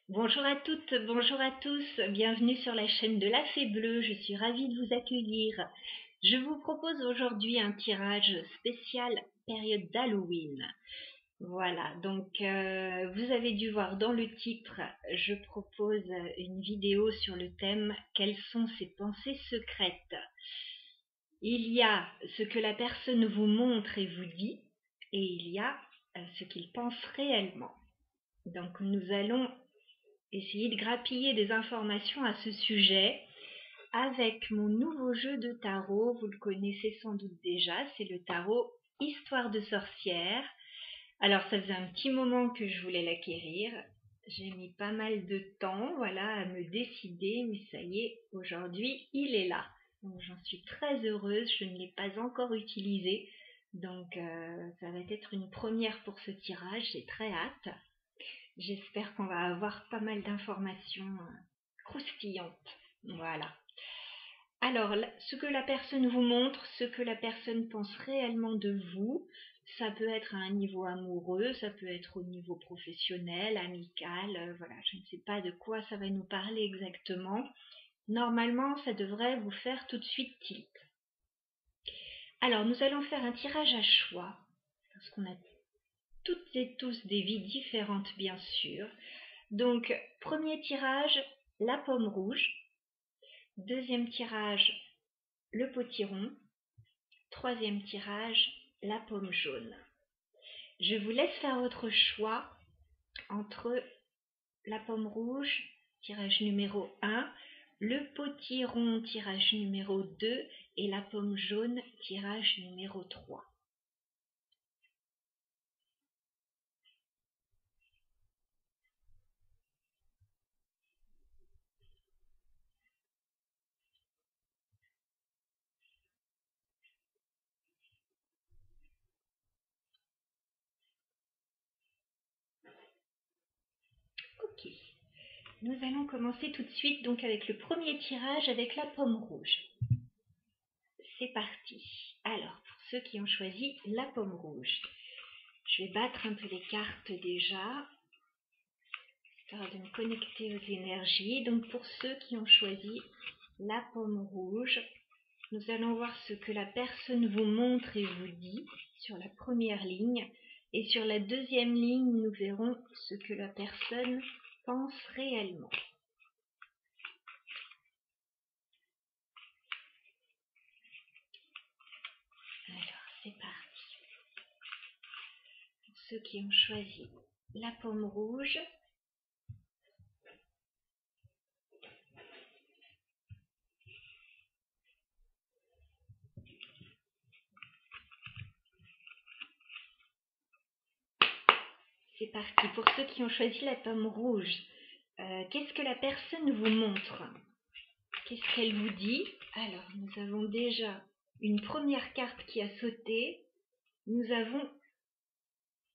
Bonjour à toutes, bonjour à tous, bienvenue sur la chaîne de la Fée Bleue, je suis ravie de vous accueillir. Je vous propose aujourd'hui un tirage spécial période d'Halloween. Voilà, donc vous avez dû voir dans le titre, je propose une vidéo sur le thème quelles sont ses pensées secrètes. Il y a ce que la personne vous montre et vous dit, et il y a ce qu'il pense réellement. Donc nous allons essayer de grappiller des informations à ce sujet avec mon nouveau jeu de tarot. Vous le connaissez sans doute déjà, c'est le tarot Histoire de sorcière. Alors ça faisait un petit moment que je voulais l'acquérir. J'ai mis pas mal de temps, voilà, à me décider, mais ça y est, aujourd'hui, il est là. Donc j'en suis très heureuse, je ne l'ai pas encore utilisé. Donc ça va être une première pour ce tirage, j'ai très hâte. J'espère qu'on va avoir pas mal d'informations croustillantes. Voilà. Alors, ce que la personne vous montre, ce que la personne pense réellement de vous, ça peut être à un niveau amoureux, ça peut être au niveau professionnel, amical, voilà, je ne sais pas de quoi ça va nous parler exactement. Normalement, ça devrait vous faire tout de suite tilt. Alors, nous allons faire un tirage à choix, parce qu'on a toutes et tous des vies différentes, bien sûr. Donc, premier tirage, la pomme rouge. Deuxième tirage, le potiron. Troisième tirage, la pomme jaune. Je vous laisse faire votre choix entre la pomme rouge, tirage numéro 1, le potiron, tirage numéro 2 et la pomme jaune, tirage numéro 3. Ok. Nous allons commencer tout de suite donc avec le premier tirage avec la pomme rouge. C'est parti. Alors, pour ceux qui ont choisi la pomme rouge, je vais battre un peu les cartes déjà, histoire de me connecter aux énergies. Donc, pour ceux qui ont choisi la pomme rouge, nous allons voir ce que la personne vous montre et vous dit sur la première ligne. Et sur la deuxième ligne, nous verrons ce que la personne pense réellement. Alors, c'est parti. Pour ceux qui ont choisi la pomme rouge, c'est parti. Pour ceux qui ont choisi la pomme rouge, qu'est-ce que la personne vous montre? Qu'est-ce qu'elle vous dit? Alors, nous avons déjà une première carte qui a sauté. Nous avons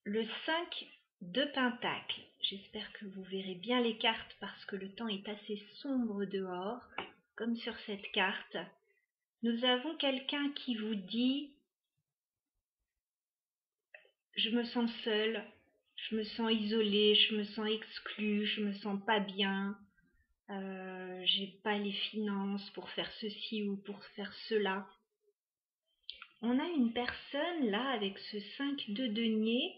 le 5 de Pentacle. J'espère que vous verrez bien les cartes parce que le temps est assez sombre dehors, comme sur cette carte. Nous avons quelqu'un qui vous dit « Je me sens seule, je me sens isolée, je me sens exclue, je me sens pas bien, j'ai pas les finances pour faire ceci ou pour faire cela. » On a une personne là avec ce 5 de denier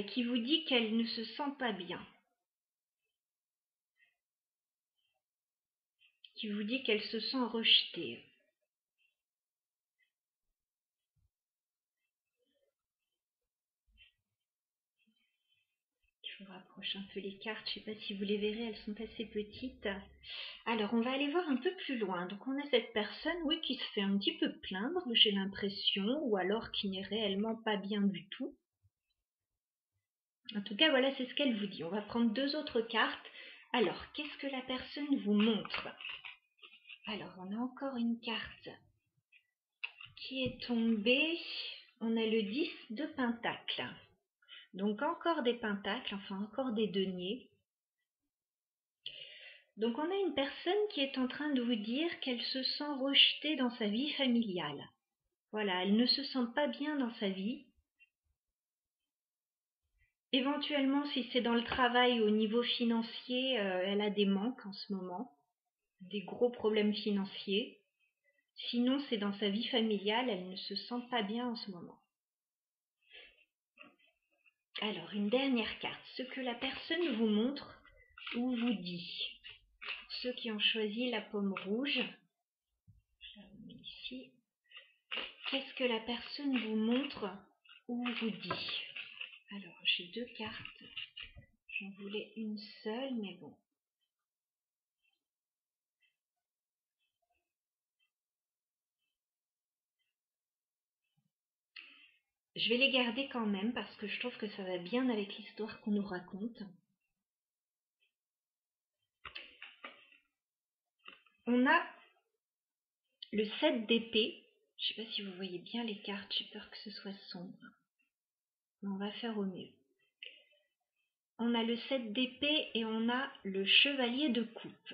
qui vous dit qu'elle ne se sent pas bien. Qui vous dit qu'elle se sent rejetée. Je vous rapproche un peu les cartes, je ne sais pas si vous les verrez, elles sont assez petites. Alors, on va aller voir un peu plus loin. Donc, on a cette personne, oui, qui se fait un petit peu plaindre, j'ai l'impression, ou alors qui n'est réellement pas bien du tout. En tout cas, voilà, c'est ce qu'elle vous dit. On va prendre deux autres cartes. Alors, qu'est-ce que la personne vous montre? Alors, on a encore une carte qui est tombée. On a le 10 de Pentacle. Donc, encore des pentacles, enfin, encore des deniers. Donc, on a une personne qui est en train de vous dire qu'elle se sent rejetée dans sa vie familiale. Voilà, elle ne se sent pas bien dans sa vie. Éventuellement, si c'est dans le travail au niveau financier, elle a des manques en ce moment, des gros problèmes financiers. Sinon, c'est dans sa vie familiale, elle ne se sent pas bien en ce moment. Alors, une dernière carte, ce que la personne vous montre ou vous dit. Pour ceux qui ont choisi la pomme rouge, je la remets ici. Qu'est-ce que la personne vous montre ou vous dit? Alors, j'ai 2 cartes. J'en voulais une seule, mais bon. Je vais les garder quand même parce que je trouve que ça va bien avec l'histoire qu'on nous raconte. On a le 7 d'épée. Je ne sais pas si vous voyez bien les cartes, j'ai peur que ce soit sombre. Mais on va faire au mieux. On a le 7 d'épée et on a le chevalier de coupe.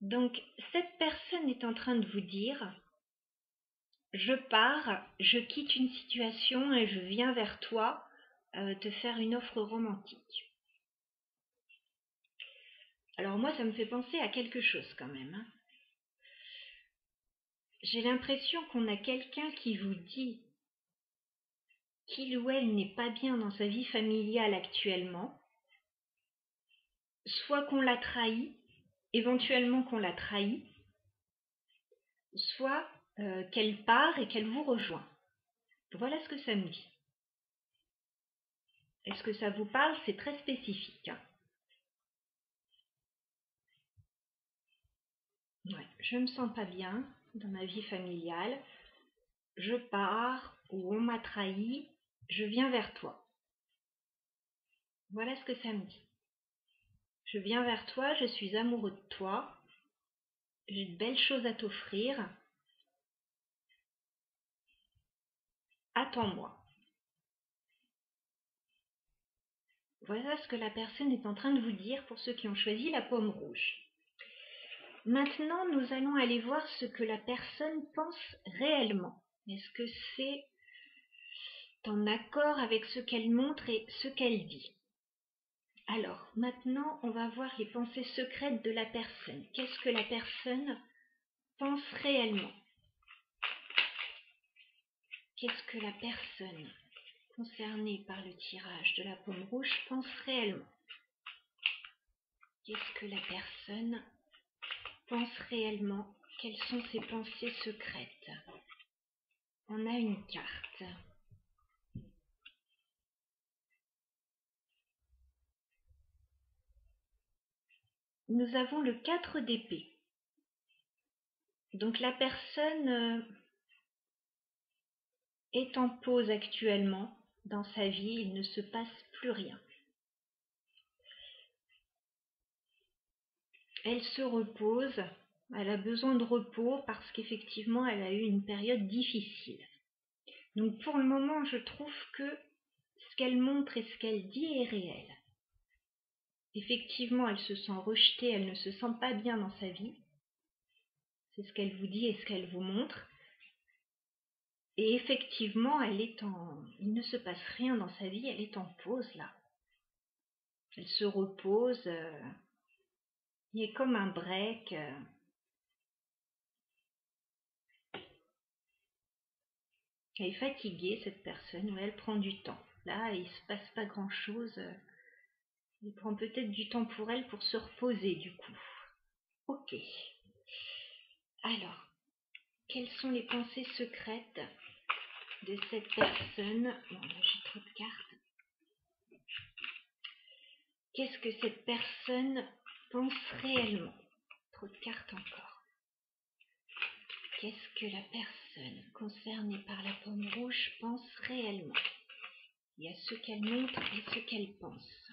Donc, cette personne est en train de vous dire: je pars, je quitte une situation et je viens vers toi te faire une offre romantique. Alors moi, ça me fait penser à quelque chose quand même. Hein. J'ai l'impression qu'on a quelqu'un qui vous dit qu'il ou elle n'est pas bien dans sa vie familiale actuellement, soit qu'on l'a trahi, éventuellement qu'on l'a trahi, soit qu'elle part et qu'elle vous rejoint. Voilà ce que ça me dit. Est-ce que ça vous parle? C'est très spécifique. Hein. Ouais, je me sens pas bien dans ma vie familiale. Je pars ou on m'a trahi, je viens vers toi. Voilà ce que ça me dit. Je viens vers toi, je suis amoureux de toi, j'ai de belles choses à t'offrir. Attends-moi. Voilà ce que la personne est en train de vous dire pour ceux qui ont choisi la pomme rouge. Maintenant, nous allons aller voir ce que la personne pense réellement. Est-ce que c'est en accord avec ce qu'elle montre et ce qu'elle dit? Alors, maintenant, on va voir les pensées secrètes de la personne. Qu'est-ce que la personne pense réellement? Qu'est-ce que la personne concernée par le tirage de la pomme rouge pense réellement? Qu'est-ce que la personne pense réellement? Quelles sont ses pensées secrètes? On a une carte. Nous avons le 4 d'épée. Donc la personne est en pause actuellement dans sa vie, il ne se passe plus rien. Elle se repose, elle a besoin de repos parce qu'effectivement elle a eu une période difficile. Donc pour le moment, je trouve que ce qu'elle montre et ce qu'elle dit est réel. Effectivement, elle se sent rejetée, elle ne se sent pas bien dans sa vie. C'est ce qu'elle vous dit et ce qu'elle vous montre. Et effectivement, il ne se passe rien dans sa vie, elle est en pause là. Elle se repose, il est comme un break. Elle est fatiguée, cette personne, où elle prend du temps. Là, il ne se passe pas grand-chose. Il prend peut-être du temps pour elle pour se reposer du coup. Ok. Alors, quelles sont les pensées secrètes de cette personne? Bon, là j'ai trop de cartes. Qu'est-ce que cette personne pense réellement? Trop de cartes encore. Qu'est-ce que la personne concernée par la pomme rouge pense réellement? Il y a ce qu'elle montre et ce qu'elle pense.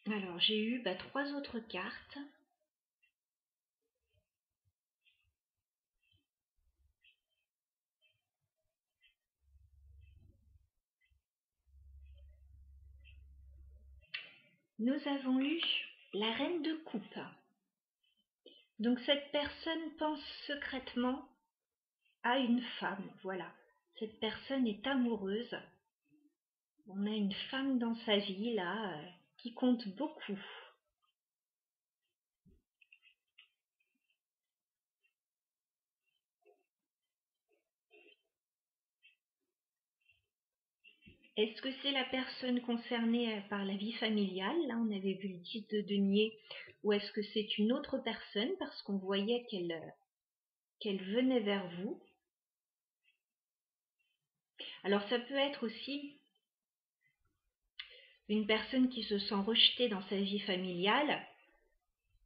Alors, j'ai eu 3 autres cartes. Nous avons eu la reine de coupe. Donc cette personne pense secrètement a une femme, voilà. Cette personne est amoureuse. On a une femme dans sa vie, là, qui compte beaucoup. Est-ce que c'est la personne concernée par la vie familiale? Là, on avait vu le 10 de denier. Ou est-ce que c'est une autre personne parce qu'on voyait qu'elle venait vers vous? Alors, ça peut être aussi une personne qui se sent rejetée dans sa vie familiale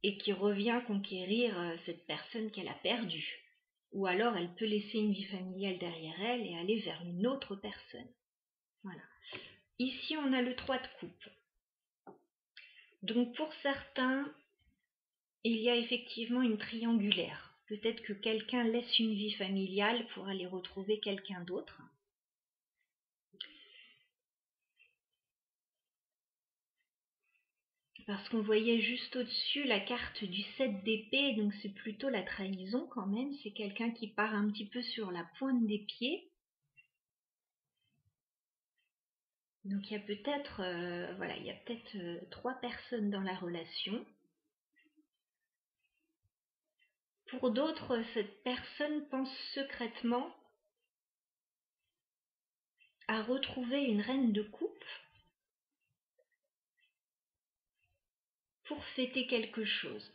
et qui revient conquérir cette personne qu'elle a perdue. Ou alors, elle peut laisser une vie familiale derrière elle et aller vers une autre personne. Voilà. Ici, on a le 3 de coupe. Donc, pour certains, il y a effectivement une triangulaire. Peut-être que quelqu'un laisse une vie familiale pour aller retrouver quelqu'un d'autre. Parce qu'on voyait juste au-dessus la carte du 7 d'épée, donc c'est plutôt la trahison quand même. C'est quelqu'un qui part un petit peu sur la pointe des pieds. Donc il y a peut-être trois personnes dans la relation. Pour d'autres, cette personne pense secrètement à retrouver une reine de coupe pour fêter quelque chose.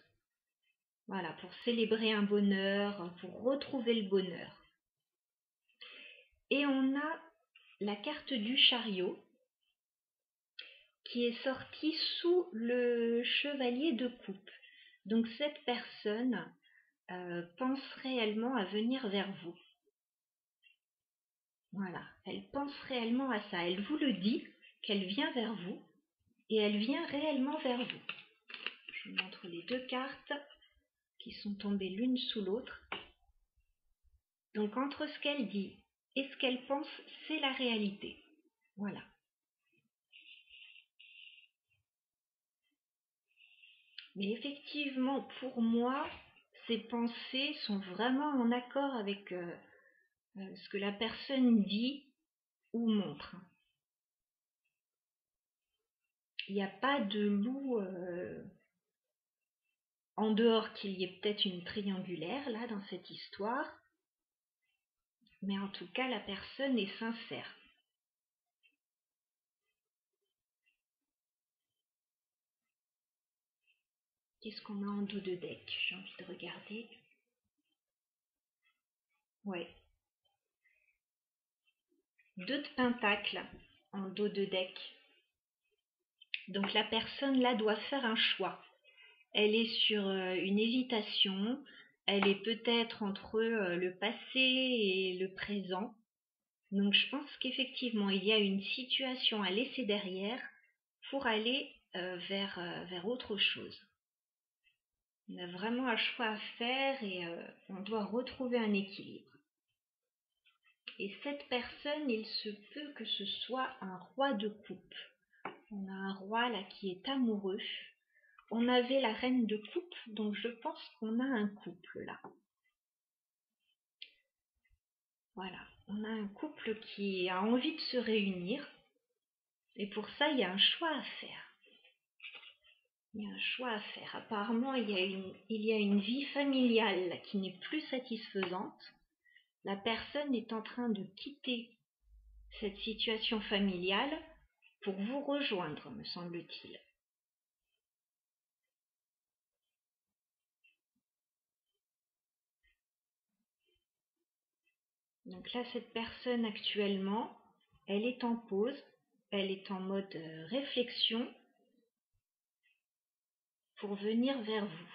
Voilà, pour célébrer un bonheur, pour retrouver le bonheur. Et on a la carte du chariot qui est sortie sous le chevalier de coupe. Donc cette personne pense réellement à venir vers vous. Voilà, elle pense réellement à ça. Elle vous le dit qu'elle vient vers vous et elle vient réellement vers vous. Je vous montre les deux cartes qui sont tombées l'une sous l'autre. Donc entre ce qu'elle dit et ce qu'elle pense, c'est la réalité. Voilà. Mais effectivement, pour moi, ces pensées sont vraiment en accord avec ce que la personne dit ou montre. Il n'y a pas de loup en dehors qu'il y ait peut-être une triangulaire là dans cette histoire. Mais en tout cas, la personne est sincère. Qu'est-ce qu'on a en dos de deck? J'ai envie de regarder. Ouais. 2 de pentacles en dos de deck. Donc la personne là doit faire un choix. Elle est sur une hésitation. Elle est peut-être entre le passé et le présent. Donc je pense qu'effectivement, il y a une situation à laisser derrière pour aller vers autre chose. On a vraiment un choix à faire et on doit retrouver un équilibre. Et cette personne, il se peut que ce soit un roi de coupe. On a un roi là qui est amoureux. On avait la reine de coupe, donc je pense qu'on a un couple là. Voilà, on a un couple qui a envie de se réunir. Et pour ça, il y a un choix à faire. Il y a un choix à faire. Apparemment, il y a une vie familiale qui n'est plus satisfaisante. La personne est en train de quitter cette situation familiale pour vous rejoindre, me semble-t-il. Donc là, cette personne actuellement, elle est en pause, elle est en mode réflexion pour venir vers vous.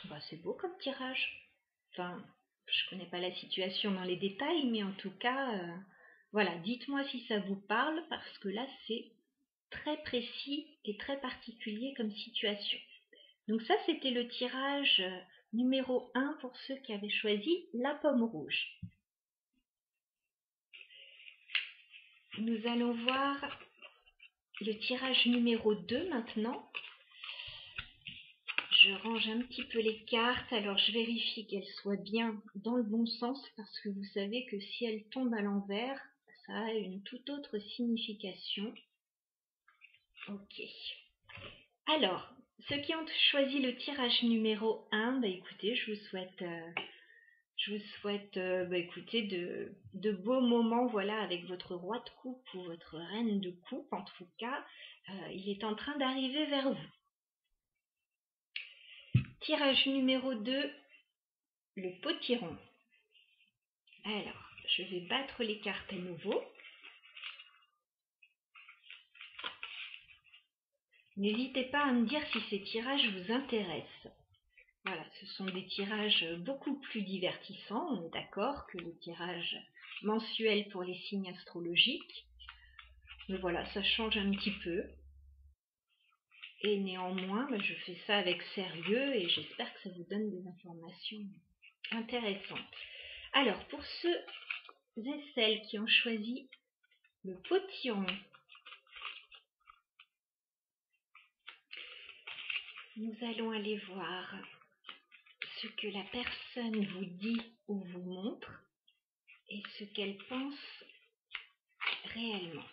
Bah, c'est beau comme tirage. Enfin, je connais pas la situation dans les détails, mais en tout cas, voilà, dites-moi si ça vous parle, parce que là, c'est très précis et très particulier comme situation. Donc ça, c'était le tirage numéro 1 pour ceux qui avaient choisi la pomme rouge. Nous allons voir le tirage numéro 2 maintenant. Je range un petit peu les cartes. Alors, je vérifie qu'elles soient bien dans le bon sens parce que vous savez que si elles tombent à l'envers, ça a une toute autre signification. Ok. Alors, ceux qui ont choisi le tirage numéro 1, écoutez, je vous souhaite écoutez, de beaux moments, voilà, avec votre roi de coupe ou votre reine de coupe. En tout cas, il est en train d'arriver vers vous. Tirage numéro 2, le potiron. Alors, je vais battre les cartes à nouveau. N'hésitez pas à me dire si ces tirages vous intéressent. Voilà, ce sont des tirages beaucoup plus divertissants, on est d'accord, que les tirages mensuels pour les signes astrologiques. Mais voilà, ça change un petit peu. Et néanmoins, je fais ça avec sérieux et j'espère que ça vous donne des informations intéressantes. Alors, pour ceux et celles qui ont choisi le potiron, nous allons aller voir ce que la personne vous dit ou vous montre et ce qu'elle pense réellement.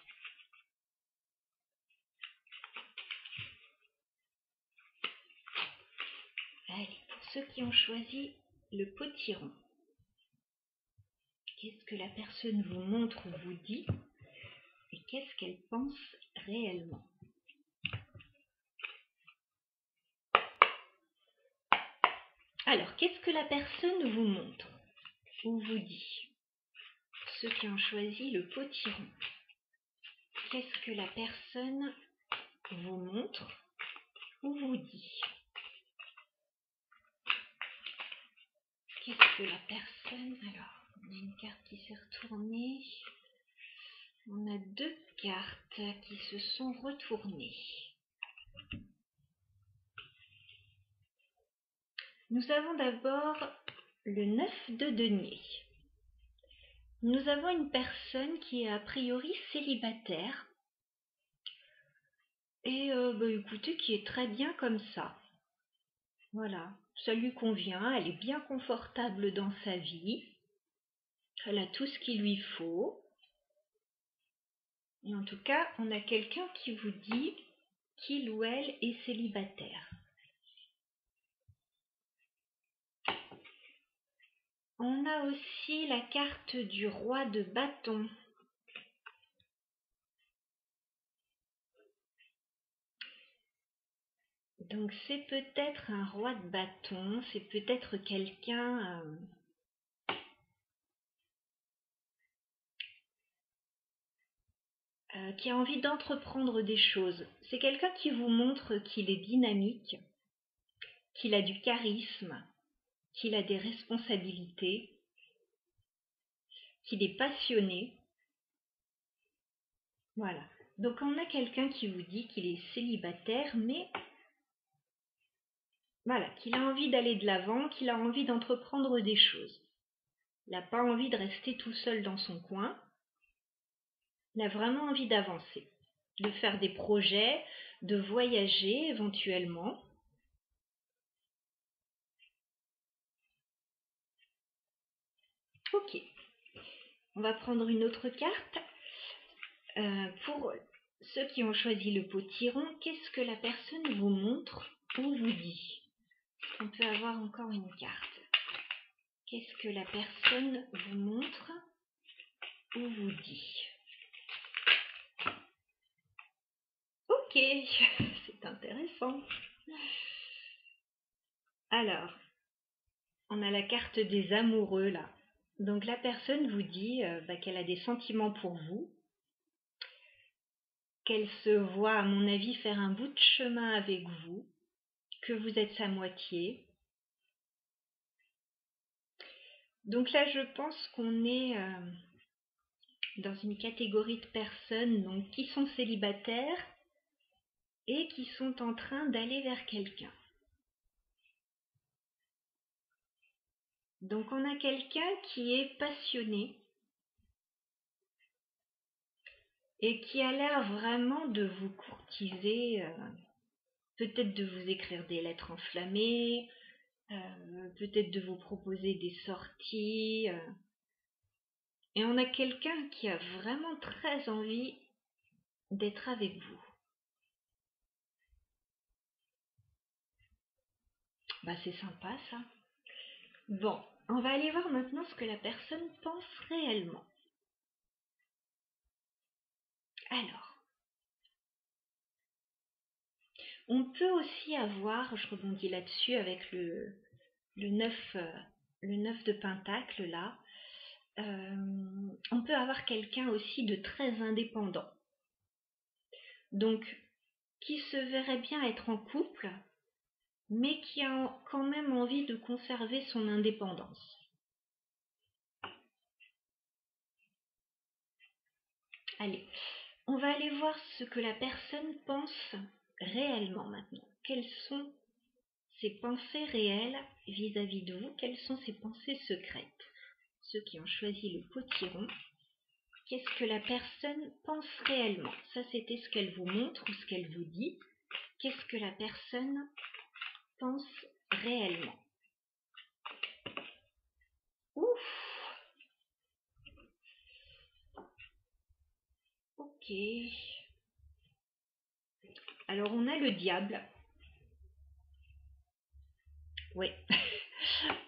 Allez, pour ceux qui ont choisi le potiron, qu'est-ce que la personne vous montre ou vous dit et qu'est-ce qu'elle pense réellement? Alors, qu'est-ce que la personne vous montre ou vous dit? Pour ceux qui ont choisi le potiron, qu'est-ce que la personne vous montre ou vous dit? Qu'est-ce que la personne... Alors, on a une carte qui s'est retournée. On a deux cartes qui se sont retournées. Nous avons d'abord le 9 de denier. Nous avons une personne qui est a priori célibataire. Et écoutez, qui est très bien comme ça. Voilà, ça lui convient, elle est bien confortable dans sa vie. Elle a tout ce qu'il lui faut. Et en tout cas, on a quelqu'un qui vous dit qu'il ou elle est célibataire. On a aussi la carte du roi de bâton. Donc c'est peut-être un roi de bâton, c'est peut-être quelqu'un qui a envie d'entreprendre des choses. C'est quelqu'un qui vous montre qu'il est dynamique, qu'il a du charisme, qu'il a des responsabilités, qu'il est passionné. Voilà. Donc on a quelqu'un qui vous dit qu'il est célibataire, mais voilà, qu'il a envie d'aller de l'avant, qu'il a envie d'entreprendre des choses. Il n'a pas envie de rester tout seul dans son coin. Il a vraiment envie d'avancer, de faire des projets, de voyager éventuellement. Ok, on va prendre une autre carte. Pour ceux qui ont choisi le potiron, qu'est-ce que la personne vous montre ou vous dit? On peut avoir encore une carte. Qu'est-ce que la personne vous montre ou vous dit? Ok, c'est intéressant. Alors, on a la carte des amoureux là. Donc la personne vous dit qu'elle a des sentiments pour vous, qu'elle se voit, à mon avis, faire un bout de chemin avec vous, que vous êtes sa moitié. Donc là, je pense qu'on est dans une catégorie de personnes donc, qui sont célibataires et qui sont en train d'aller vers quelqu'un. Donc on a quelqu'un qui est passionné et qui a l'air vraiment de vous courtiser peut-être de vous écrire des lettres enflammées, peut-être de vous proposer des sorties. Et on a quelqu'un qui a vraiment très envie d'être avec vous. Bah, c'est sympa ça. Bon, on va aller voir maintenant ce que la personne pense réellement. Alors, on peut aussi avoir, je rebondis là-dessus avec le 9, le 9 de Pentacle là, on peut avoir quelqu'un aussi de très indépendant. Donc, qui se verrait bien être en couple, mais qui a quand même envie de conserver son indépendance. Allez, on va aller voir ce que la personne pense réellement maintenant. Quelles sont ses pensées réelles vis-à-vis de vous? Quelles sont ses pensées secrètes? Ceux qui ont choisi le potiron, qu'est-ce que la personne pense réellement? Ça, c'était ce qu'elle vous montre ou ce qu'elle vous dit. Qu'est-ce que la personne pense réellement? Ouf! Ok. Alors, on a le diable. Oui,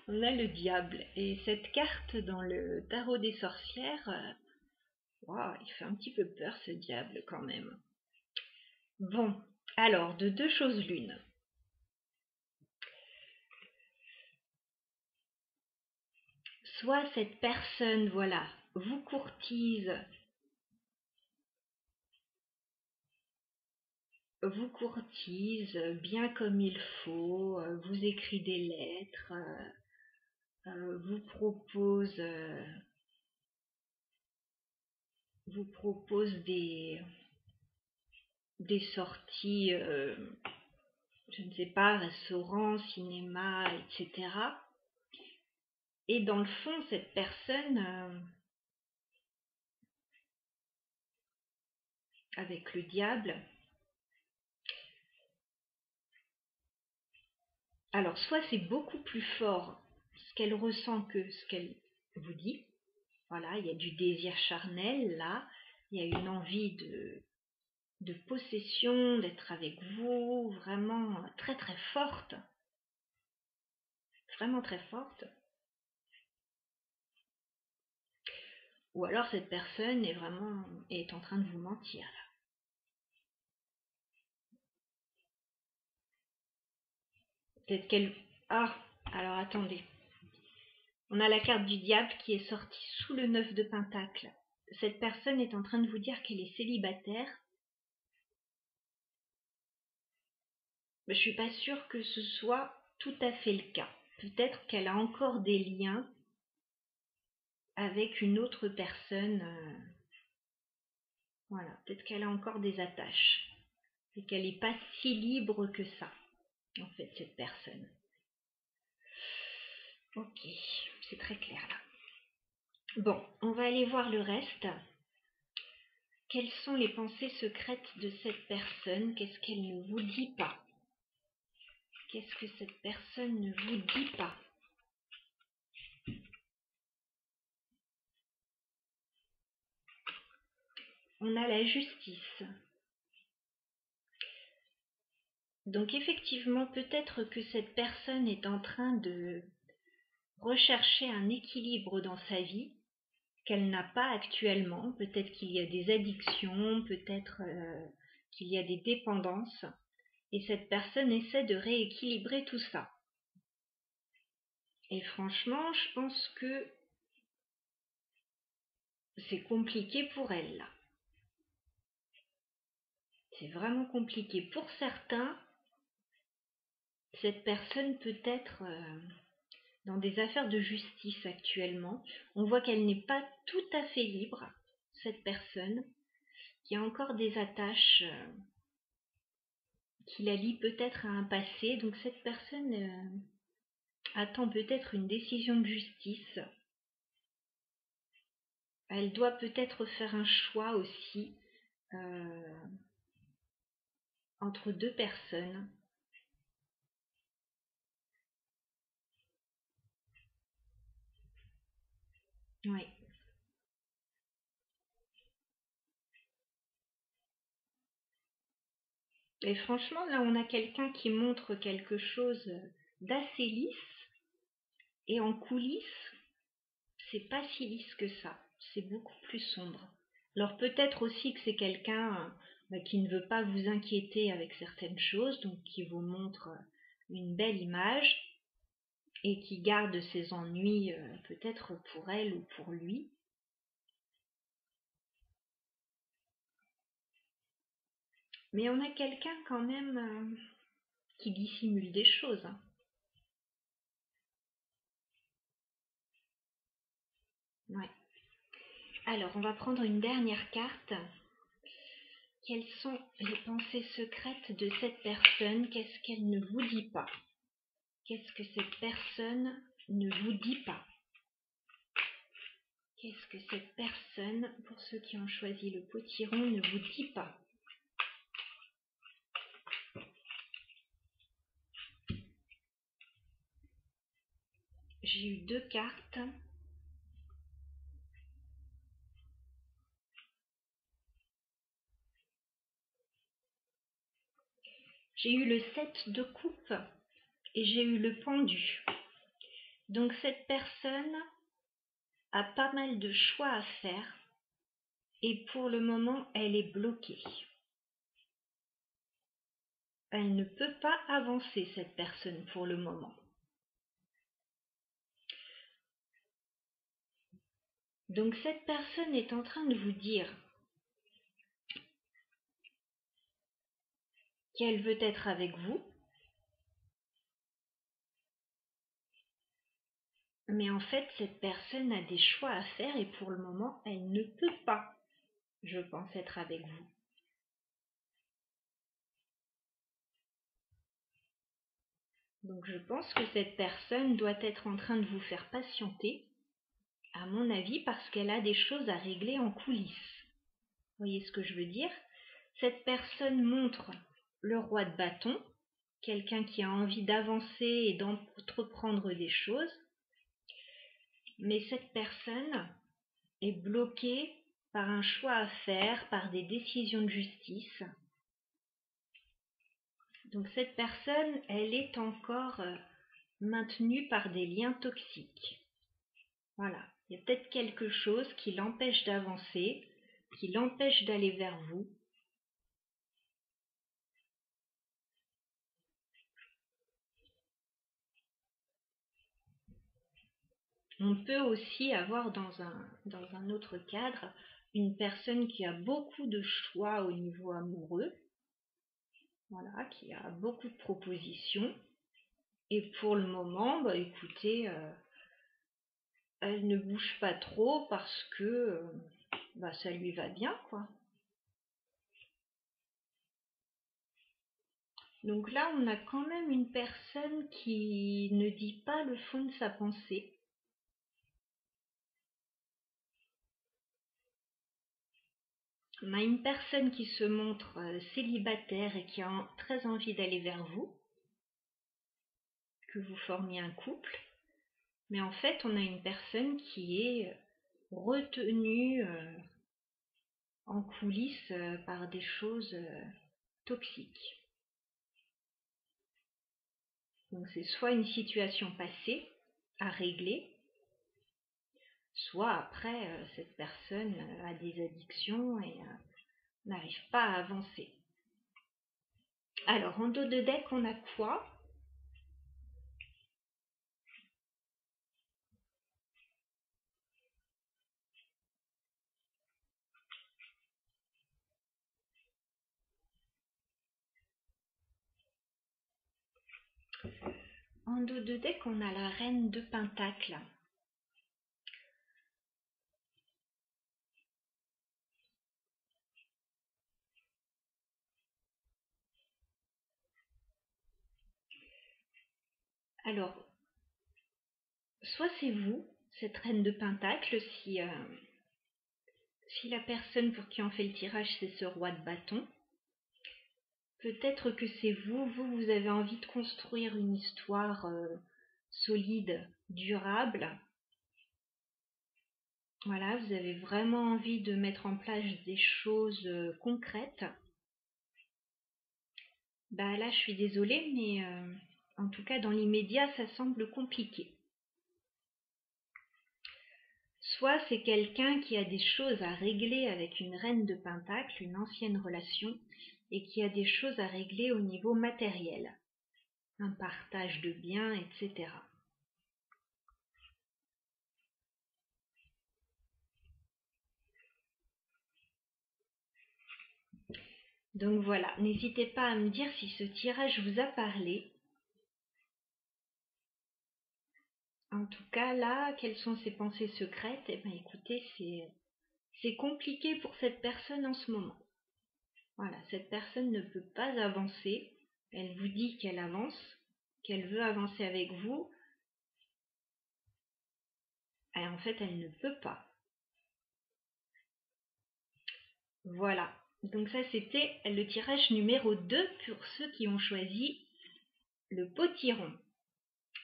on a le diable. Et cette carte dans le tarot des sorcières, wow, il fait un petit peu peur ce diable quand même. Bon, alors, de deux choses l'une. Soit cette personne, voilà, vous courtise bien comme il faut, vous écrit des lettres, vous propose des sorties, je ne sais pas, restaurant, cinéma, etc. Et dans le fond, cette personne, avec le diable, alors soit c'est beaucoup plus fort ce qu'elle ressent que ce qu'elle vous dit. Voilà, il y a du désir charnel là, il y a une envie de possession, d'être avec vous, vraiment très très forte, vraiment très forte. Ou alors cette personne est en train de vous mentir là. Peut-être qu'elle... Ah, alors attendez. On a la carte du diable qui est sortie sous le 9 de Pentacle. Cette personne est en train de vous dire qu'elle est célibataire. Mais je suis pas sûre que ce soit tout à fait le cas. Peut-être qu'elle a encore des liens avec une autre personne. Voilà, peut-être qu'elle a encore des attaches. Et qu'elle n'est pas si libre que ça, en fait, cette personne. Ok, c'est très clair là. Bon, on va aller voir le reste. Quelles sont les pensées secrètes de cette personne? Qu'est-ce qu'elle ne vous dit pas? Qu'est-ce que cette personne ne vous dit pas? On a la justice. Donc effectivement, peut-être que cette personne est en train de rechercher un équilibre dans sa vie qu'elle n'a pas actuellement. Peut-être qu'il y a des addictions, peut-être qu'il y a des dépendances. Et cette personne essaie de rééquilibrer tout ça. Et franchement, je pense que c'est compliqué pour elle là. C'est vraiment compliqué. Pour certains, cette personne peut être dans des affaires de justice actuellement. On voit qu'elle n'est pas tout à fait libre, cette personne, qui a encore des attaches qui la lient peut-être à un passé. Donc cette personne attend peut-être une décision de justice. Elle doit peut-être faire un choix aussi entre deux personnes. Oui. Et franchement, là, on a quelqu'un qui montre quelque chose d'assez lisse, et en coulisses, c'est pas si lisse que ça. C'est beaucoup plus sombre. Alors peut-être aussi que c'est quelqu'un qui ne veut pas vous inquiéter avec certaines choses, donc qui vous montre une belle image et qui garde ses ennuis peut-être pour elle ou pour lui. Mais on a quelqu'un quand même qui dissimule des choses, hein. Ouais. Alors, on va prendre une dernière carte. Quelles sont les pensées secrètes de cette personne? Qu'est-ce qu'elle ne vous dit pas? Qu'est-ce que cette personne ne vous dit pas? Qu'est-ce que cette personne, pour ceux qui ont choisi le potiron, ne vous dit pas? J'ai eu 2 cartes. J'ai eu le 7 de coupe et j'ai eu le pendu. Donc cette personne a pas mal de choix à faire et pour le moment, elle est bloquée. Elle ne peut pas avancer, cette personne, pour le moment. Donc cette personne est en train de vous dire qu'elle veut être avec vous, mais en fait cette personne a des choix à faire et pour le moment elle ne peut pas, je pense, être avec vous. Donc je pense que cette personne doit être en train de vous faire patienter, à mon avis, parce qu'elle a des choses à régler en coulisses. Vous voyez ce que je veux dire? Cette personne montre le roi de bâton, quelqu'un qui a envie d'avancer et d'entreprendre des choses, mais cette personne est bloquée par un choix à faire, par des décisions de justice. Donc cette personne, elle est encore maintenue par des liens toxiques. Voilà, il y a peut-être quelque chose qui l'empêche d'avancer, qui l'empêche d'aller vers vous. On peut aussi avoir dans un autre cadre une personne qui a beaucoup de choix au niveau amoureux, voilà, qui a beaucoup de propositions. Et pour le moment, bah écoutez, elle ne bouge pas trop parce que bah, ça lui va bien, quoi. Donc là, on a quand même une personne qui ne dit pas le fond de sa pensée. On a une personne qui se montre célibataire et qui a très envie d'aller vers vous, que vous formiez un couple. Mais en fait, on a une personne qui est retenue en coulisses par des choses toxiques. Donc c'est soit une situation passée à régler, soit après cette personne a des addictions et n'arrive pas à avancer. Alors en dos de deck, on a quoi? En dos de deck, on a la reine de Pentacle. Alors, soit c'est vous, cette reine de Pentacle, si la personne pour qui on fait le tirage, c'est ce roi de bâton, peut-être que c'est vous avez envie de construire une histoire solide, durable, Voilà, vous avez vraiment envie de mettre en place des choses concrètes. Bah là, je suis désolée, mais en tout cas, dans l'immédiat, ça semble compliqué. Soit c'est quelqu'un qui a des choses à régler avec une reine de Pentacle, une ancienne relation, et qui a des choses à régler au niveau matériel, un partage de biens, etc. Donc voilà, n'hésitez pas à me dire si ce tirage vous a parlé. En tout cas, là, quelles sont ses pensées secrètes? Eh bien, écoutez, c'est compliqué pour cette personne en ce moment. Voilà, cette personne ne peut pas avancer. Elle vous dit qu'elle avance, qu'elle veut avancer avec vous. Et en fait, elle ne peut pas. Voilà. Donc ça, c'était le tirage numéro 2 pour ceux qui ont choisi le potiron.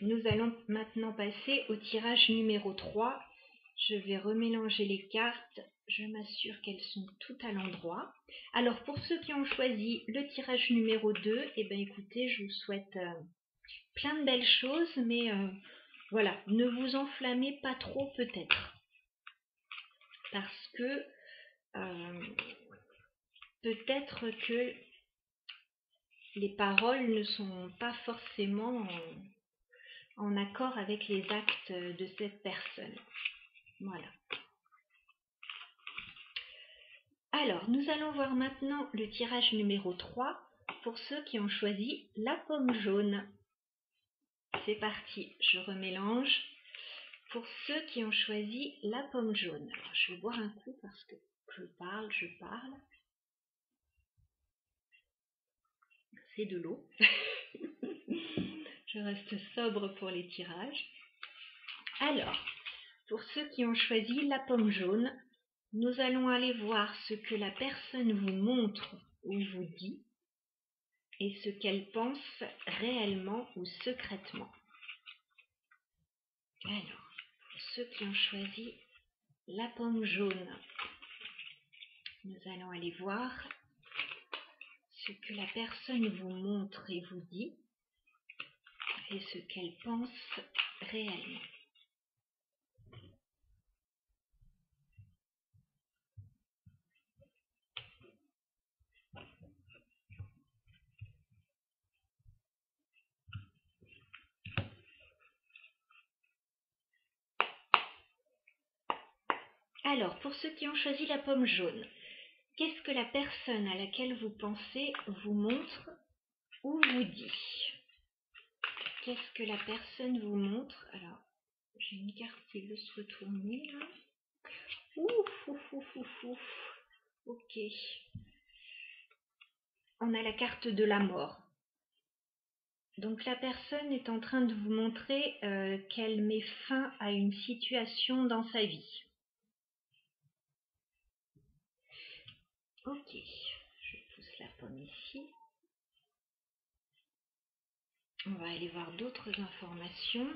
Nous allons maintenant passer au tirage numéro 3. Je vais remélanger les cartes. Je m'assure qu'elles sont toutes à l'endroit. Alors, pour ceux qui ont choisi le tirage numéro 2, eh bien, écoutez, je vous souhaite plein de belles choses, mais voilà, ne vous enflammez pas trop peut-être. Parce que peut-être que les paroles ne sont pas forcément en accord avec les actes de cette personne. Voilà. Alors, nous allons voir maintenant le tirage numéro 3 pour ceux qui ont choisi la pomme jaune. C'est parti, je remélange. Pour ceux qui ont choisi la pomme jaune. Alors, je vais boire un coup parce que je parle. C'est de l'eau. Je reste sobre pour les tirages. Alors, pour ceux qui ont choisi la pomme jaune, nous allons aller voir ce que la personne vous montre ou vous dit et ce qu'elle pense réellement ou secrètement. Alors, pour ceux qui ont choisi la pomme jaune, nous allons aller voir ce que la personne vous montre et vous dit et ce qu'elle pense réellement. Alors, pour ceux qui ont choisi la pomme jaune, qu'est-ce que la personne à laquelle vous pensez vous montre ou vous dit? Qu'est-ce que la personne vous montre? Alors, j'ai une carte qui veut se retourner là. Ouf, ouf, ouf, ouf, ouf. Ok. On a la carte de la mort. Donc la personne est en train de vous montrer qu'elle met fin à une situation dans sa vie. Ok, je pousse la pomme ici. On va aller voir d'autres informations.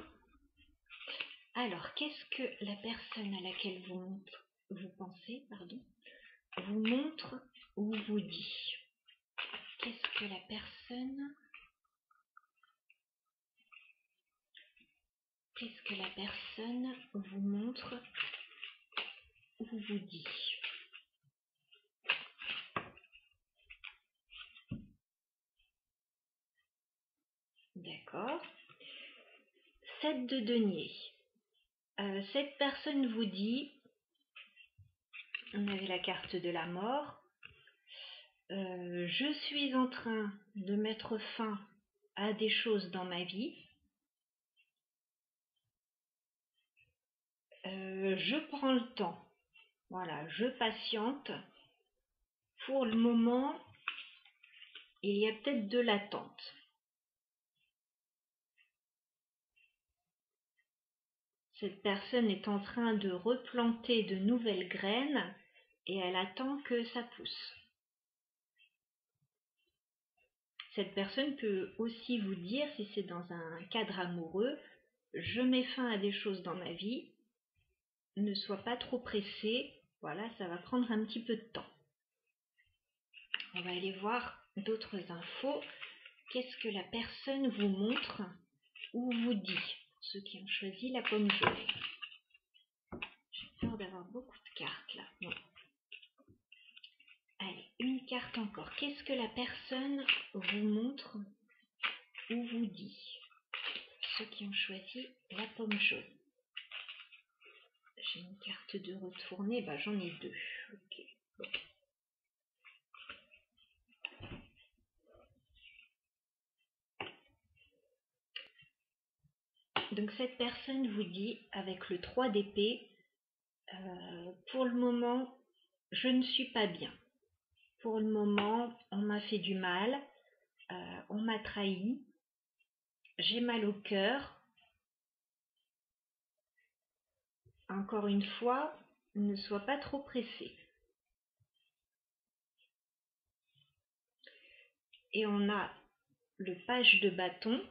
Alors, qu'est-ce que la personne à laquelle vous pensez, vous montre ou vous dit? Qu'est-ce que la personne vous montre ou vous dit? D'accord. 7 de denier. Cette personne vous dit, on avait la carte de la mort, je suis en train de mettre fin à des choses dans ma vie. Je prends le temps. Voilà, je patiente. Pour le moment, il y a peut-être de l'attente. Cette personne est en train de replanter de nouvelles graines et elle attend que ça pousse. Cette personne peut aussi vous dire, si c'est dans un cadre amoureux, je mets fin à des choses dans ma vie, ne sois pas trop pressé. Voilà, ça va prendre un petit peu de temps. On va aller voir d'autres infos. Qu'est-ce que la personne vous montre ou vous dit? Ceux qui ont choisi la pomme jaune. J'ai peur d'avoir beaucoup de cartes là. Non. Allez, une carte encore. Qu'est-ce que la personne vous montre ou vous dit? Ceux qui ont choisi la pomme jaune. J'ai une carte de retourner, j'en ai deux. Ok. Donc cette personne vous dit, avec le 3 d'épée, pour le moment, je ne suis pas bien. Pour le moment, on m'a fait du mal, on m'a trahi, j'ai mal au cœur. Encore une fois, ne sois pas trop pressé. Et on a le page de bâton.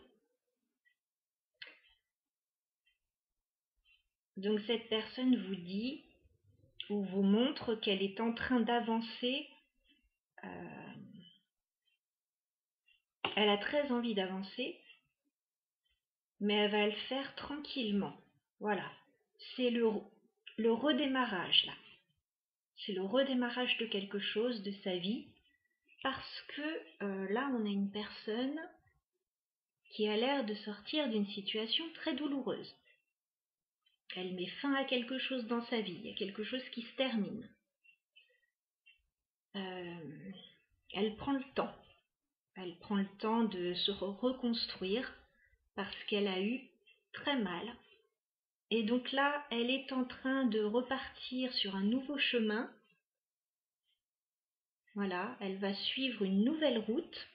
Donc cette personne vous dit ou vous montre qu'elle est en train d'avancer. Elle a très envie d'avancer, mais elle va le faire tranquillement. Voilà, c'est le redémarrage là. C'est le redémarrage de quelque chose, de sa vie, parce que là on a une personne qui a l'air de sortir d'une situation très douloureuse. Elle met fin à quelque chose dans sa vie, il y a quelque chose qui se termine. Elle prend le temps. Elle prend le temps de se reconstruire parce qu'elle a eu très mal. Et donc là, elle est en train de repartir sur un nouveau chemin. Voilà, elle va suivre une nouvelle route.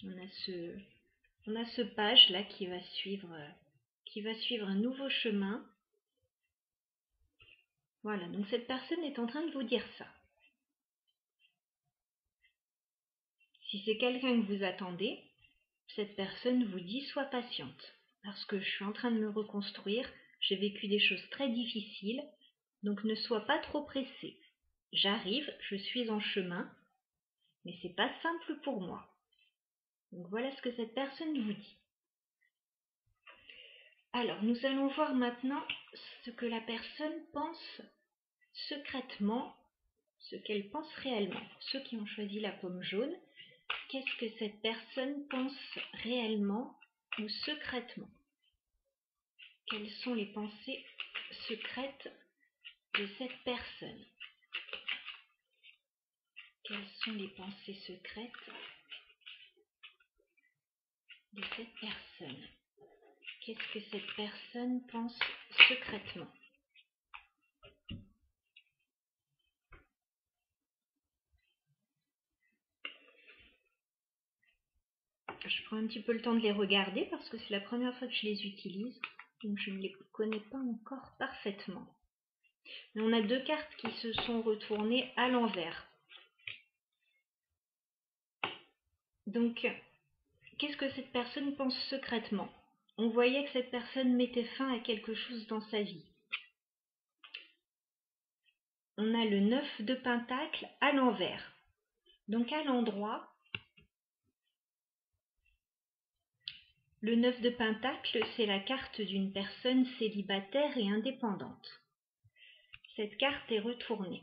On a ce page là qui va suivre un nouveau chemin. Voilà, donc cette personne est en train de vous dire ça. Si c'est quelqu'un que vous attendez, cette personne vous dit sois patiente, parce que je suis en train de me reconstruire, j'ai vécu des choses très difficiles, donc ne sois pas trop pressé. J'arrive, je suis en chemin, mais c'est pas simple pour moi. Donc voilà ce que cette personne vous dit. Alors, nous allons voir maintenant ce que la personne pense secrètement, ce qu'elle pense réellement. Ceux qui ont choisi la pomme jaune, qu'est-ce que cette personne pense réellement ou secrètement? Quelles sont les pensées secrètes de cette personne? Quelles sont les pensées secrètes de cette personne? Qu'est-ce que cette personne pense secrètement? Je prends un petit peu le temps de les regarder parce que c'est la première fois que je les utilise, donc je ne les connais pas encore parfaitement. Mais on a deux cartes qui se sont retournées à l'envers. Donc, qu'est-ce que cette personne pense secrètement? On voyait que cette personne mettait fin à quelque chose dans sa vie. On a le 9 de Pentacle à l'envers. Donc à l'endroit, le 9 de Pentacle, c'est la carte d'une personne célibataire et indépendante. Cette carte est retournée.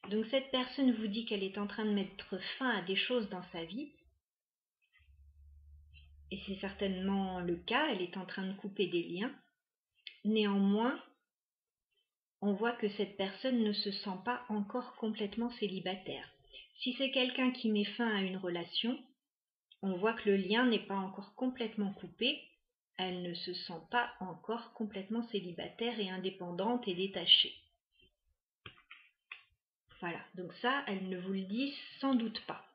Donc cette personne vous dit qu'elle est en train de mettre fin à des choses dans sa vie. Et c'est certainement le cas, elle est en train de couper des liens. Néanmoins, on voit que cette personne ne se sent pas encore complètement célibataire. Si c'est quelqu'un qui met fin à une relation, on voit que le lien n'est pas encore complètement coupé. Elle ne se sent pas encore complètement célibataire et indépendante et détachée. Voilà, donc ça, elle ne vous le dit sans doute pas.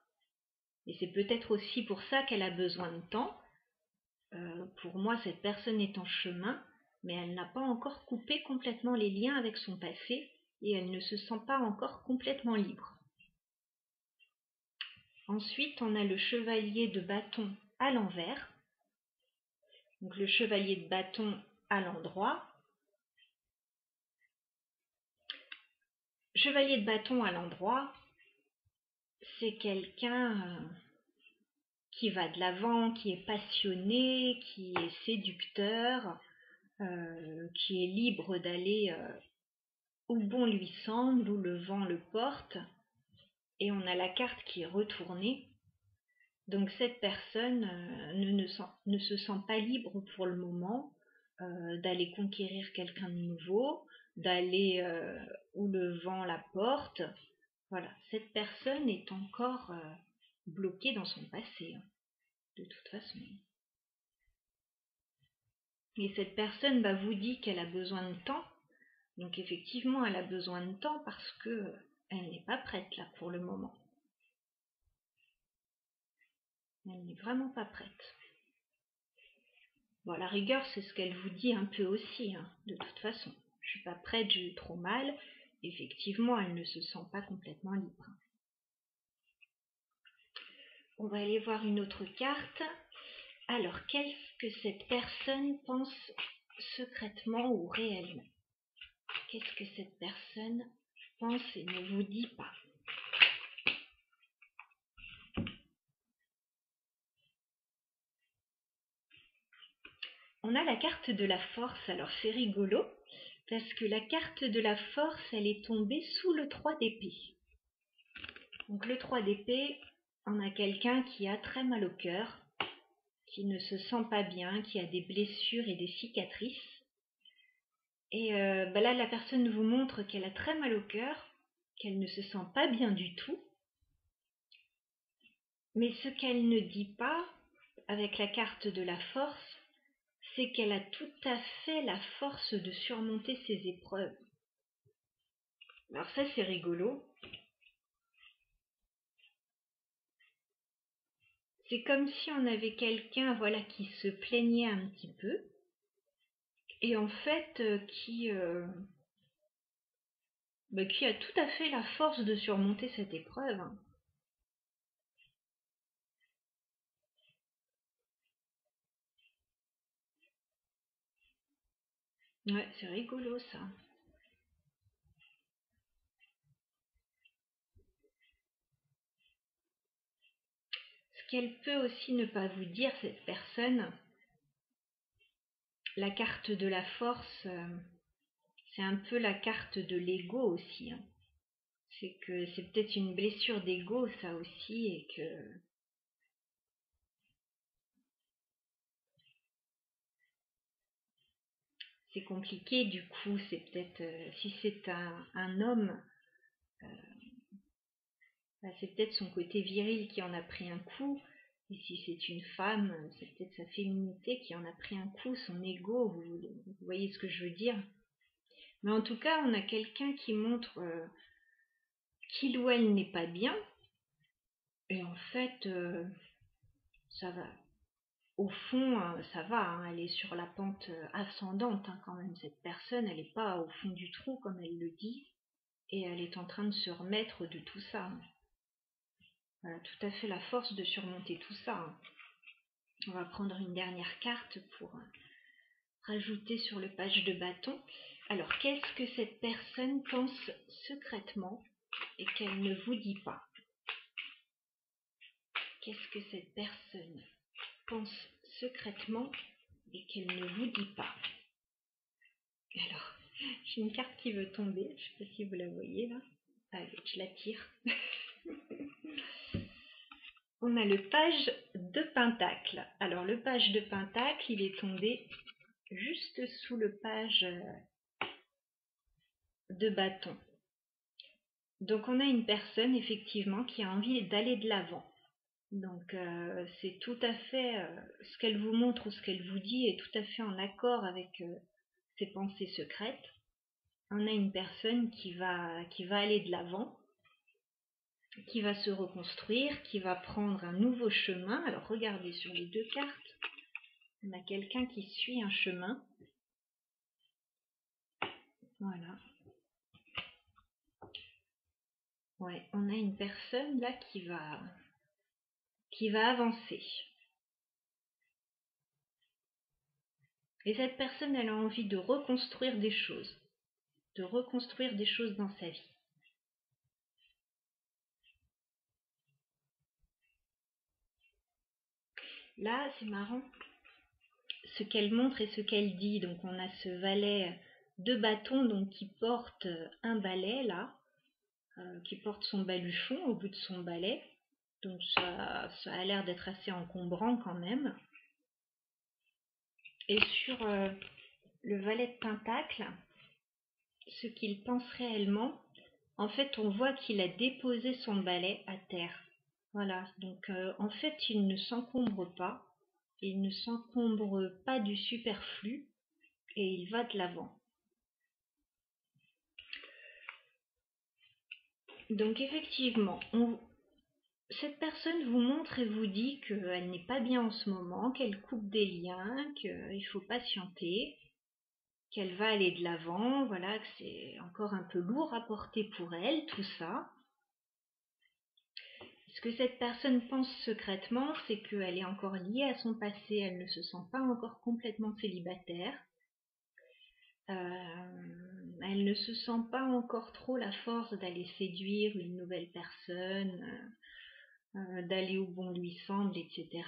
Et c'est peut-être aussi pour ça qu'elle a besoin de temps. Pour moi, cette personne est en chemin, mais elle n'a pas encore coupé complètement les liens avec son passé et elle ne se sent pas encore complètement libre. Ensuite, on a le chevalier de bâton à l'envers. Donc le chevalier de bâton, à l'endroit. Chevalier de bâton à l'endroit, c'est quelqu'un qui va de l'avant, qui est passionné, qui est séducteur, qui est libre d'aller où bon lui semble, où le vent le porte. Et on a la carte qui est retournée. Donc cette personne ne se sent pas libre pour le moment d'aller conquérir quelqu'un de nouveau, d'aller où le vent la porte. Voilà, cette personne est encore bloquée dans son passé, hein, de toute façon. Et cette personne vous dit qu'elle a besoin de temps. Donc effectivement, elle a besoin de temps parce que elle n'est pas prête là pour le moment. Elle n'est vraiment pas prête. Bon, à la rigueur, c'est ce qu'elle vous dit un peu aussi, hein, de toute façon. Je suis pas prête, j'ai eu trop mal. Effectivement, elle ne se sent pas complètement libre. On va aller voir une autre carte. Alors, qu'est-ce que cette personne pense secrètement ou réellement? Qu'est-ce que cette personne pense et ne vous dit pas? On a la carte de la force, alors c'est rigolo, parce que la carte de la force, elle est tombée sous le 3 d'épée. Donc le 3 d'épée, on a quelqu'un qui a très mal au cœur, qui ne se sent pas bien, qui a des blessures et des cicatrices. Et là, la personne vous montre qu'elle a très mal au cœur, qu'elle ne se sent pas bien du tout. Mais ce qu'elle ne dit pas, avec la carte de la force, c'est qu'elle a tout à fait la force de surmonter ses épreuves. Alors ça, c'est rigolo. C'est comme si on avait quelqu'un qui se plaignait un petit peu et en fait qui a tout à fait la force de surmonter cette épreuve. Ouais, c'est rigolo ça. Ce qu'elle peut aussi ne pas vous dire, cette personne, la carte de la force, c'est un peu la carte de l'ego aussi, hein. C'est que c'est peut-être une blessure d'ego ça aussi et que c'est compliqué du coup. C'est peut-être si c'est un homme, c'est peut-être son côté viril qui en a pris un coup. Et si c'est une femme, c'est peut-être sa féminité qui en a pris un coup, son ego, vous voyez ce que je veux dire. Mais en tout cas, on a quelqu'un qui montre qu'il ou elle n'est pas bien. Et en fait, ça va. Au fond, ça va, hein, elle est sur la pente ascendante quand même. Cette personne, elle n'est pas au fond du trou comme elle le dit. Et elle est en train de se remettre de tout ça. Elle a tout à fait la force de surmonter tout ça. On va prendre une dernière carte pour rajouter sur le page de bâton. Alors, qu'est-ce que cette personne pense secrètement et qu'elle ne vous dit pas? Qu'est-ce que cette personne pense secrètement et qu'elle ne vous dit pas? Alors, j'ai une carte qui veut tomber. Je ne sais pas si vous la voyez là. Allez, je la tire. On a le page de Pentacle. Alors, le page de Pentacle, il est tombé juste sous le page de bâton. Donc, on a une personne, effectivement, qui a envie d'aller de l'avant. Donc, c'est tout à fait ce qu'elle vous montre ou ce qu'elle vous dit est tout à fait en accord avec ses pensées secrètes. On a une personne qui va aller de l'avant, qui va se reconstruire, qui va prendre un nouveau chemin. Alors, regardez sur les deux cartes. On a quelqu'un qui suit un chemin. Voilà. Ouais, on a une personne là qui va avancer. Et cette personne, elle a envie de reconstruire des choses dans sa vie. Là, c'est marrant, ce qu'elle montre et ce qu'elle dit. Donc on a ce valet de bâton donc, qui porte un balai là, qui porte son baluchon au bout de son balai. Donc ça a l'air d'être assez encombrant quand même. Et sur le valet de pentacle, ce qu'il pense réellement, en fait on voit qu'il a déposé son balai à terre. Voilà, donc en fait il ne s'encombre pas, il ne s'encombre pas du superflu et il va de l'avant. Donc effectivement, cette personne vous montre et vous dit qu'elle n'est pas bien en ce moment, qu'elle coupe des liens, qu'il faut patienter, qu'elle va aller de l'avant, voilà, que c'est encore un peu lourd à porter pour elle, tout ça. Ce que cette personne pense secrètement, c'est qu'elle est encore liée à son passé, elle ne se sent pas encore complètement célibataire. Elle ne se sent pas encore trop la force d'aller séduire une nouvelle personne, d'aller où bon lui semble, etc.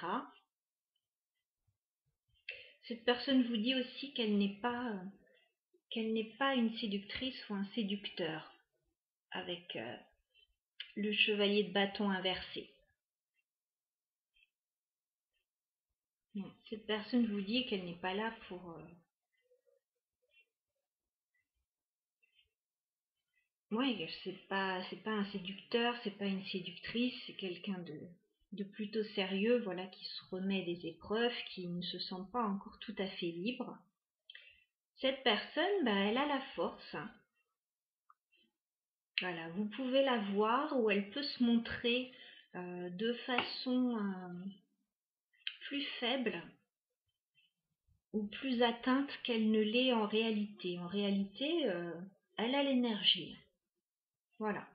Cette personne vous dit aussi qu'elle n'est pas une séductrice ou un séducteur avec le chevalier de bâton inversé. Non, cette personne vous dit qu'elle n'est pas là pour... Oui, c'est pas un séducteur, c'est pas une séductrice, c'est quelqu'un de plutôt sérieux, voilà, qui se remet des épreuves, qui ne se sent pas encore tout à fait libre. Cette personne, elle a la force. Voilà, vous pouvez la voir ou elle peut se montrer de façon plus faible ou plus atteinte qu'elle ne l'est en réalité. En réalité, elle a l'énergie. Voilà.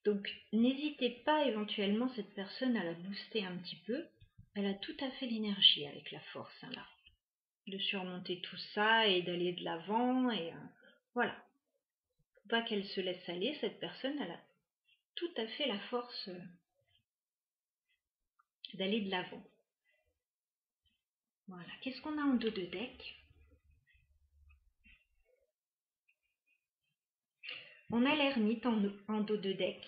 Donc, n'hésitez pas éventuellement cette personne à la booster un petit peu. Elle a tout à fait l'énergie avec la force, hein, là. De surmonter tout ça et d'aller de l'avant. Et voilà. Faut pas qu'elle se laisse aller, cette personne, elle a tout à fait la force d'aller de l'avant. Voilà. Qu'est-ce qu'on a en dos de deck? On a l'ermite en dos de deck.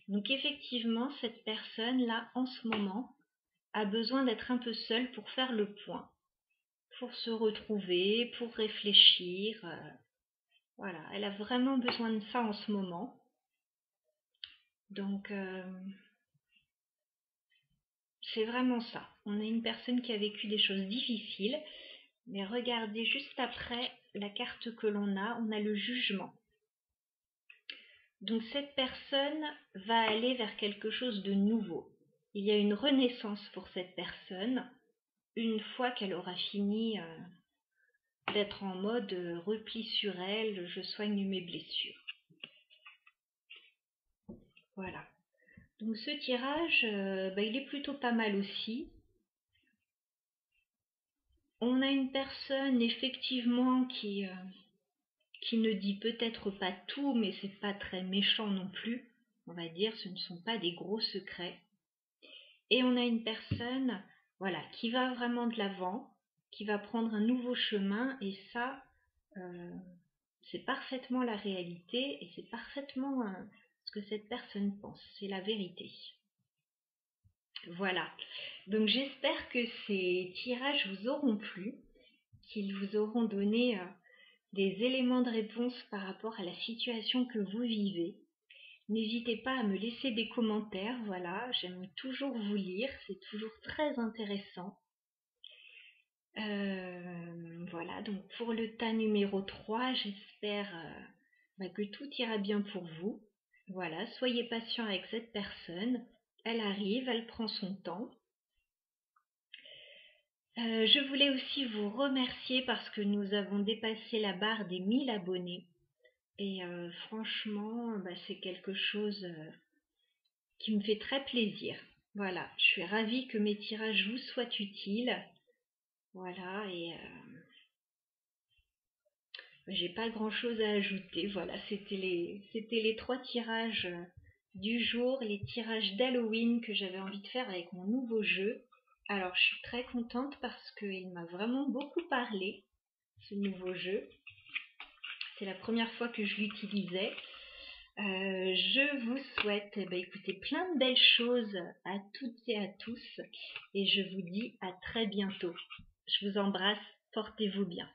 Donc effectivement, cette personne-là, en ce moment, a besoin d'être un peu seule pour faire le point, pour se retrouver, pour réfléchir. Voilà, elle a vraiment besoin de ça en ce moment. Donc, c'est vraiment ça. On a une personne qui a vécu des choses difficiles, mais regardez juste après la carte que l'on a le jugement. Donc cette personne va aller vers quelque chose de nouveau. Il y a une renaissance pour cette personne une fois qu'elle aura fini d'être en mode repli sur elle, je soigne mes blessures. Voilà. Donc ce tirage, il est plutôt pas mal aussi. On a une personne effectivement qui ne dit peut-être pas tout, mais c'est pas très méchant non plus. On va dire, ce ne sont pas des gros secrets. Et on a une personne, voilà, qui va vraiment de l'avant, qui va prendre un nouveau chemin, et ça, c'est parfaitement la réalité, et c'est parfaitement ce que cette personne pense, c'est la vérité. Voilà, donc j'espère que ces tirages vous auront plu, qu'ils vous auront donné des éléments de réponse par rapport à la situation que vous vivez. N'hésitez pas à me laisser des commentaires, voilà, j'aime toujours vous lire, c'est toujours très intéressant. Voilà, donc pour le tas numéro 3, j'espère que tout ira bien pour vous. Voilà, soyez patient avec cette personne, elle arrive, elle prend son temps. Je voulais aussi vous remercier parce que nous avons dépassé la barre des 1000 abonnés. Et franchement, c'est quelque chose qui me fait très plaisir. Voilà, je suis ravie que mes tirages vous soient utiles. Voilà, et J'ai pas grand chose à ajouter. Voilà, c'était les 3 tirages du jour, les tirages d'Halloween que j'avais envie de faire avec mon nouveau jeu. Alors, je suis très contente parce qu'il m'a vraiment beaucoup parlé, ce nouveau jeu. C'est la première fois que je l'utilisais. Je vous souhaite écoutez, plein de belles choses à toutes et à tous et je vous dis à très bientôt. Je vous embrasse, portez-vous bien.